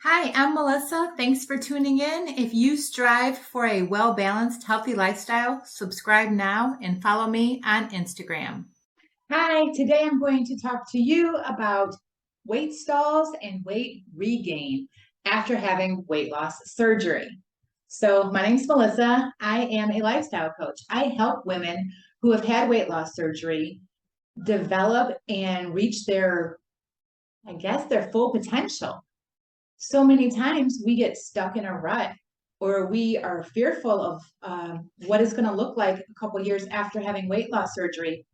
Hi, I'm Melissa. Thanks for tuning in. If you strive for a well balanced, healthy lifestyle, subscribe now and follow me on Instagram. Hi, today I'm going to talk to you about weight stalls and weight regain after having weight loss surgery. So, my name's Melissa. I am a lifestyle coach. I help women who have had weight loss surgery develop and reach their full potential. So many times we get stuck in a rut or we are fearful of what it's going to look like a couple years after having weight loss surgery,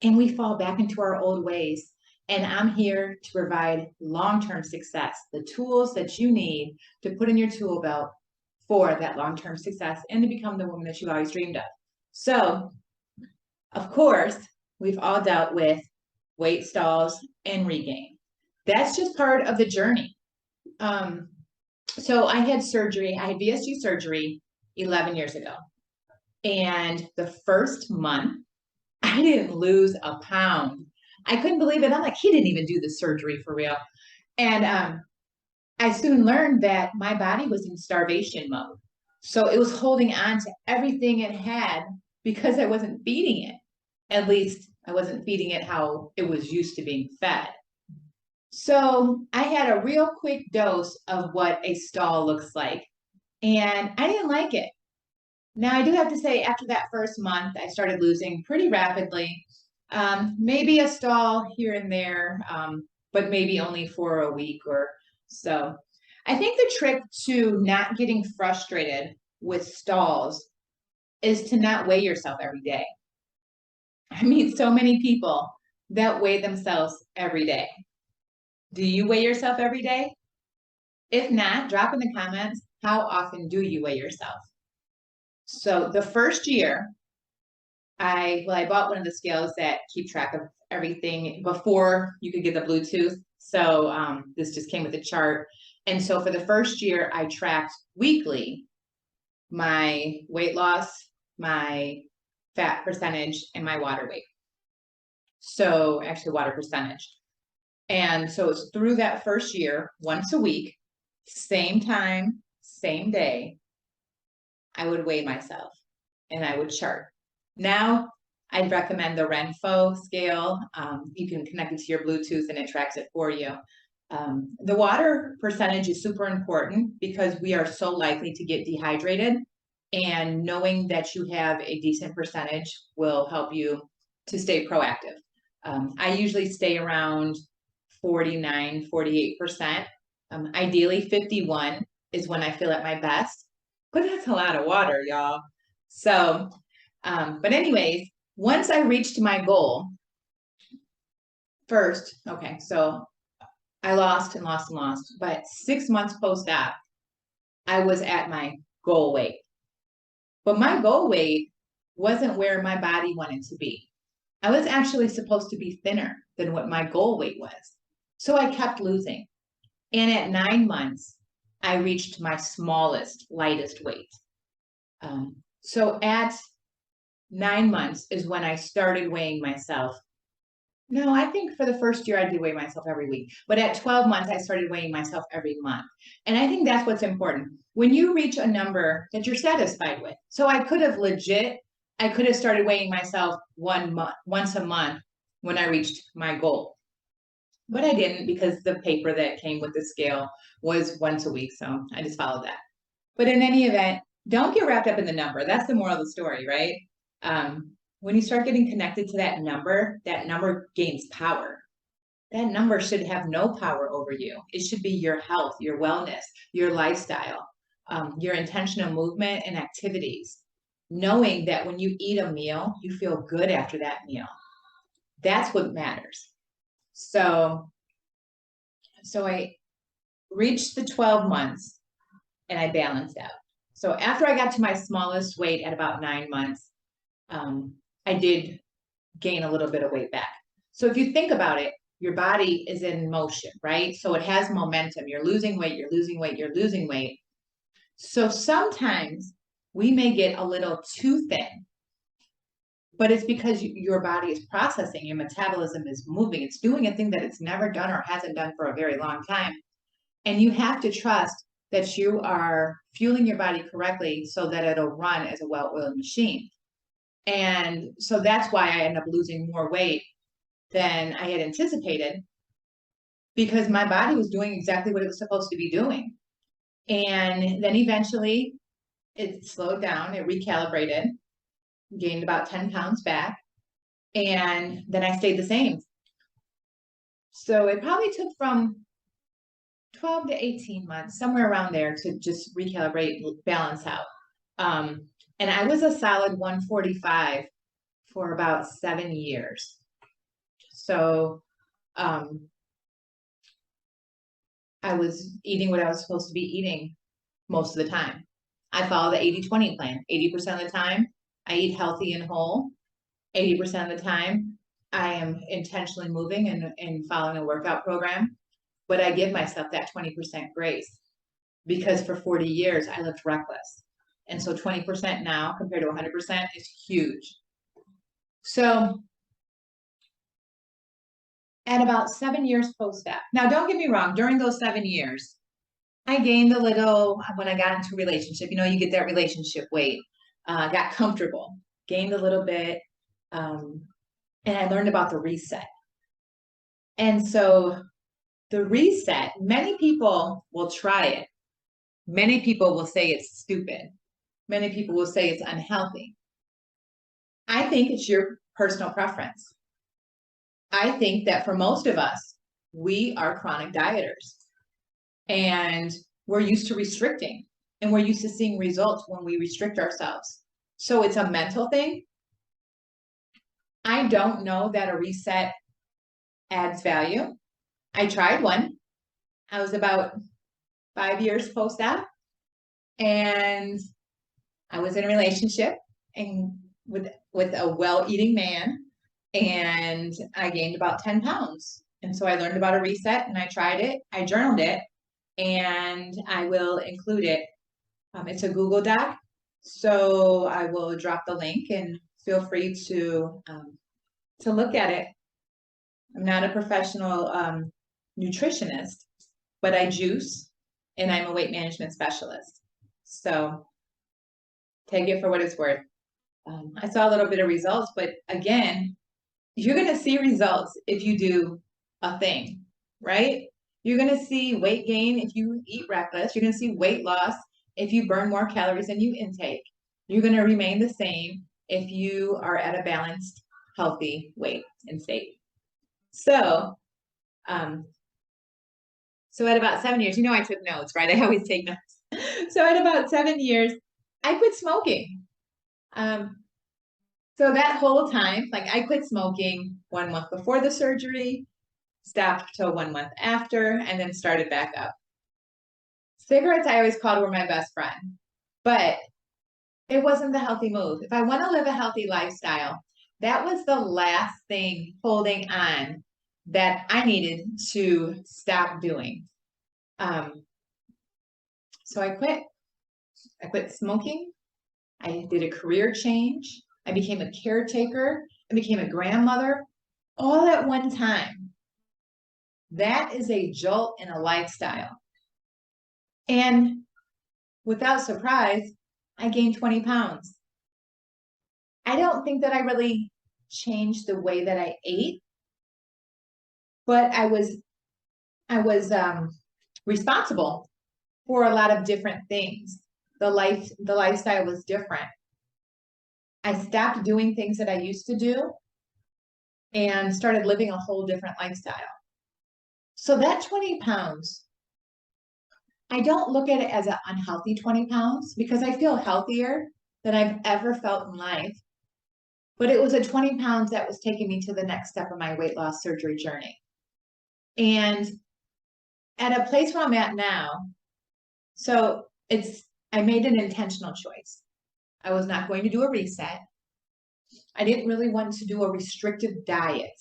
and we fall back into our old ways. And I'm here to provide long term success, the tools that you need to put in your tool belt for that long term success and to become the woman that you always dreamed of. So, of course, we've all dealt with weight stalls and regain. That's just part of the journey. Um, so I had surgery, I had VSG surgery 11 years ago. And the first month, I didn't lose a pound. I couldn't believe it. I'm like, he didn't even do the surgery for real. And I soon learned that my body was in starvation mode. So it was holding on to everything it had because I wasn't feeding it. At least I wasn't feeding it how it was used to being fed. So I had a real quick dose of what a stall looks like, and I didn't like it. Now, I do have to say, after that first month, I started losing pretty rapidly. Maybe a stall here and there, but maybe only for a week or so. I think the trick to not getting frustrated with stalls is to not weigh yourself every day. I meet so many people that weigh themselves every day. Do you weigh yourself every day? If not, drop in the comments, how often do you weigh yourself? So the first year, I bought one of the scales that keep track of everything before you could get the Bluetooth. So this just came with a chart. And so for the first year, I tracked weekly my weight loss, my fat percentage, and my water weight. So actually, water percentage. And so it's through that first year, once a week, same time, same day, I would weigh myself and I would chart. Now, I'd recommend the Renfo scale. You can connect it to your Bluetooth and it tracks it for you. The water percentage is super important because we are so likely to get dehydrated, and knowing that you have a decent percentage will help you to stay proactive. I usually stay around 49, 48%. Ideally, 51 is when I feel at my best, but that's a lot of water, y'all. So, but anyways, once I reached my goal, first, okay, so I lost and lost and lost, but 6 months post op, I was at my goal weight. But my goal weight wasn't where my body wanted to be. I was actually supposed to be thinner than what my goal weight was. So I kept losing. And at 9 months, I reached my smallest, lightest weight. So at 9 months is when I started weighing myself. No, I think for the first year I did weigh myself every week. But at 12 months, I started weighing myself every month. And I think that's what's important. When you reach a number that you're satisfied with. So I could have started weighing myself 1 month, once a month when I reached my goal. But I didn't because the paper that came with the scale was once a week. So I just followed that. But in any event, don't get wrapped up in the number. That's the moral of the story, right? When you start getting connected to that number gains power. That number should have no power over you. It should be your health, your wellness, your lifestyle, your intentional movement and activities. Knowing that when you eat a meal, you feel good after that meal. That's what matters. So, so I reached the 12 months and I balanced out. So after I got to my smallest weight at about 9 months, I did gain a little bit of weight back. So if you think about it, your body is in motion, right? So it has momentum. You're losing weight, you're losing weight, you're losing weight. So sometimes we may get a little too thin, but it's because your body is processing, your metabolism is moving, it's doing a thing that it's never done or hasn't done for a very long time. And you have to trust that you are fueling your body correctly so that it'll run as a well-oiled machine. And so that's why I ended up losing more weight than I had anticipated, because my body was doing exactly what it was supposed to be doing. And then eventually it slowed down, it recalibrated, gained about 10 pounds back, and then I stayed the same. So it probably took from 12 to 18 months, somewhere around there, to just recalibrate, balance out. And I was a solid 145 for about 7 years. So I was eating what I was supposed to be eating most of the time. I follow the 80-20 plan. 80% of the time, I eat healthy and whole. 80% of the time, I am intentionally moving and following a workout program. But I give myself that 20% grace, because for 40 years, I lived reckless. And so 20% now compared to 100% is huge. So at about 7 years post-op, now don't get me wrong, during those 7 years, I gained a little when I got into a relationship. You know, you get that relationship weight, got comfortable, gained a little bit, and I learned about the reset. And so the reset, many people will try it. Many people will say it's stupid. Many people will say it's unhealthy. I think it's your personal preference. I think that for most of us, we are chronic dieters, and we're used to restricting, and we're used to seeing results when we restrict ourselves. So it's a mental thing. I don't know that a reset adds value. I tried one. I was about 5 years post-op, and I was in a relationship and with a well-eating man, and I gained about 10 pounds. And so I learned about a reset, and I tried it. I journaled it, and I will include it. It's a Google Doc, so I will drop the link, and feel free to look at it. I'm not a professional nutritionist, but I juice, and I'm a weight management specialist. So take it for what it's worth. I saw a little bit of results, but again, you're going to see results if you do a thing, right? You're going to see weight gain if you eat reckless. You're going to see weight loss if you burn more calories than you intake. You're going to remain the same if you are at a balanced, healthy weight and state. So, so at about 7 years, you know, I took notes, right? I always take notes. So at about 7 years, I quit smoking. So that whole time, like, I quit smoking 1 month before the surgery, stopped till 1 month after, and then started back up. Cigarettes, I always called were my best friend, but it wasn't the healthy move. If I want to live a healthy lifestyle, that was the last thing holding on that I needed to stop doing. So I quit. I quit smoking. I did a career change. I became a caretaker. I became a grandmother, all at one time. That is a jolt in a lifestyle. And without surprise, I gained 20 pounds. I don't think that I really changed the way that I ate, but I was responsible for a lot of different things. The lifestyle was different. I stopped doing things that I used to do and started living a whole different lifestyle. So that 20 pounds, I don't look at it as an unhealthy 20 pounds, because I feel healthier than I've ever felt in life. But it was a 20 pounds that was taking me to the next step of my weight loss surgery journey. And at a place where I'm at now, so I made an intentional choice. I was not going to do a reset. I didn't really want to do a restrictive diet,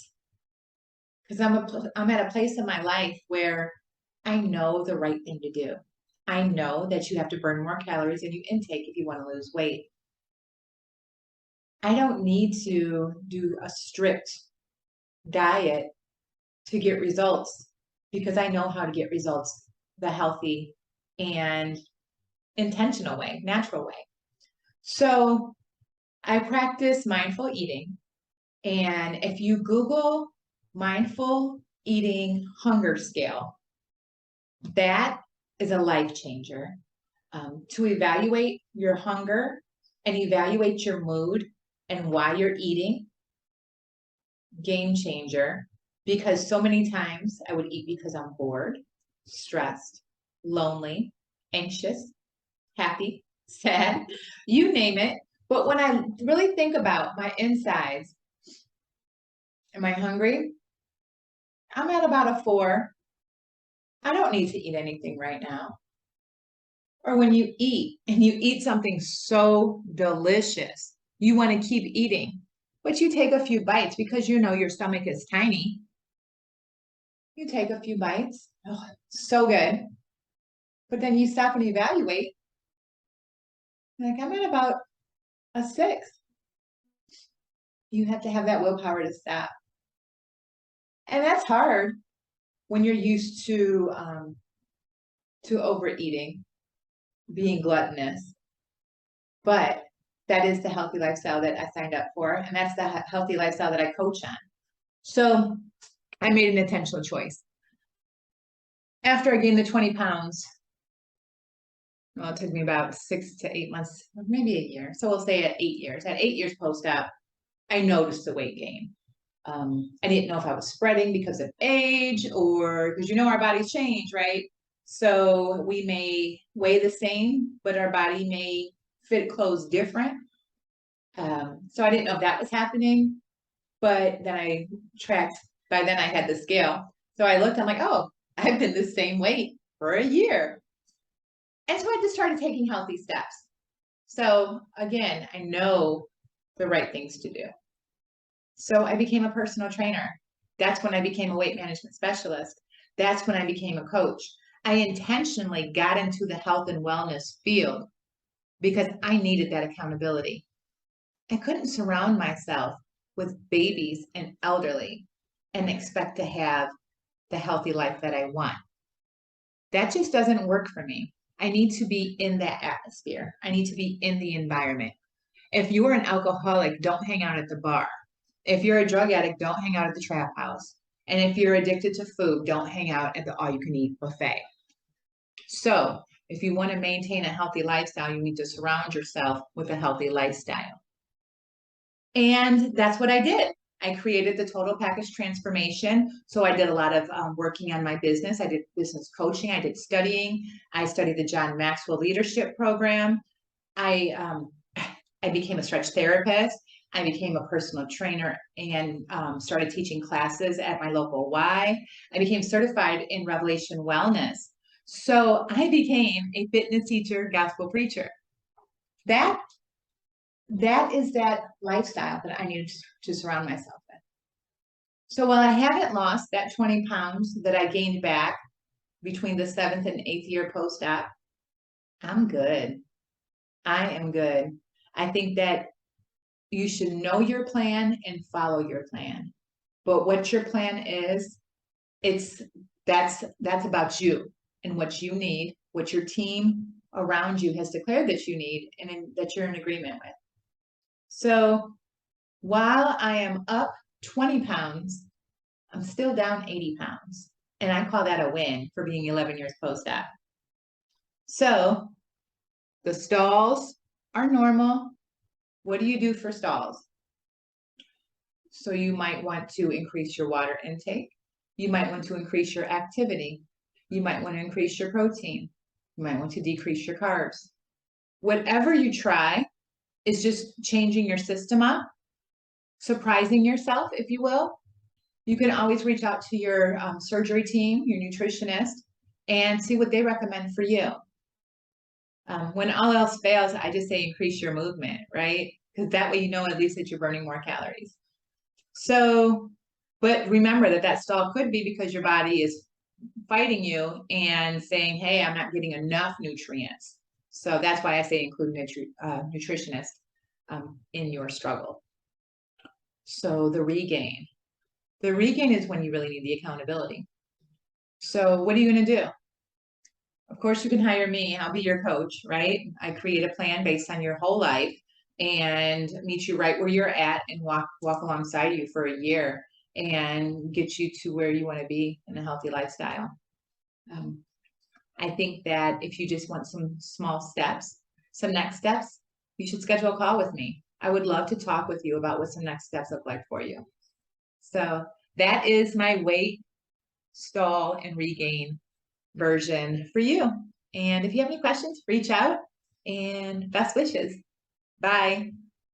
because I'm at a place in my life where I know the right thing to do. I know that you have to burn more calories than you intake if you want to lose weight. I don't need to do a strict diet to get results, because I know how to get results the healthy and intentional way, natural way. So I practice mindful eating. And if you Google mindful eating hunger scale, that is a life changer. To evaluate your hunger and evaluate your mood and why you're eating, game changer. Because so many times I would eat because I'm bored, stressed, lonely, anxious, happy, sad, you name it. But when I really think about my insides, am I hungry? I'm at about a 4. I don't need to eat anything right now. Or when you eat and you eat something so delicious, you want to keep eating, but you take a few bites because you know your stomach is tiny. You take a few bites, oh, so good. But then you stop and evaluate. Like, I'm at about a 6. You have to have that willpower to stop. And that's hard when you're used to overeating, being gluttonous. But that is the healthy lifestyle that I signed up for, and that's the healthy lifestyle that I coach on. So I made an intentional choice. After I gained the 20 pounds, well, it took me about 6 to 8 months, maybe a year. So we'll say at 8 years. At 8 years post-op, I noticed the weight gain. I didn't know if I was spreading because of age or because our bodies change, right? So we may weigh the same, but our body may fit clothes different. So I didn't know if that was happening, but then I tracked, by then I had the scale. So I looked, I'm like, oh, I've been the same weight for a year. And so I just started taking healthy steps. So again, I know the right things to do. So I became a personal trainer. That's when I became a weight management specialist. That's when I became a coach. I intentionally got into the health and wellness field because I needed that accountability. I couldn't surround myself with babies and elderly and expect to have the healthy life that I want. That just doesn't work for me. I need to be in that atmosphere. I need to be in the environment. If you're an alcoholic, don't hang out at the bar. If you're a drug addict, don't hang out at the trap house. And if you're addicted to food, don't hang out at the all-you-can-eat buffet. So if you want to maintain a healthy lifestyle, you need to surround yourself with a healthy lifestyle. And that's what I did. I created the total package transformation. So I did a lot of working on my business. I did business coaching. I did studying. I studied the John Maxwell Leadership Program. I became a stretch therapist. I became a personal trainer and started teaching classes at my local Y. I became certified in Revelation Wellness. So I became a fitness teacher, gospel preacher. That is that lifestyle that I needed to surround myself with. So while I haven't lost that 20 pounds that I gained back between the 7th and 8th year post-op, I'm good. I am good. I think that you should know your plan and follow your plan. But what your plan is, that's about you and what you need, what your team around you has declared that you need and that you're in agreement with. So while I am up 20 pounds, I'm still down 80 pounds. And I call that a win for being 11 years post-op. So the stalls are normal. What do you do for stalls? So you might want to increase your water intake. You might want to increase your activity. You might want to increase your protein. You might want to decrease your carbs. Whatever you try is just changing your system up, surprising yourself, if you will. You can always reach out to your surgery team, your nutritionist, and see what they recommend for you. When all else fails, I just say increase your movement, right? Because that way you know at least that you're burning more calories. So, but remember that stall could be because your body is fighting you and saying, hey, I'm not getting enough nutrients. So that's why I say include nutritionist in your struggle. So the regain. The regain is when you really need the accountability. So what are you going to do? course, you can hire me. I'll be your coach, right? I create a plan based on your whole life and meet you right where you're at and walk alongside you for a year and get you to where you want to be in a healthy lifestyle. Um, I think that if you just want some small steps, some next steps, you should schedule a call with me. I would love to talk with you about what some next steps look like for you. So that is my weight, stall, and regain version for you. And if you have any questions, reach out and best wishes. Bye.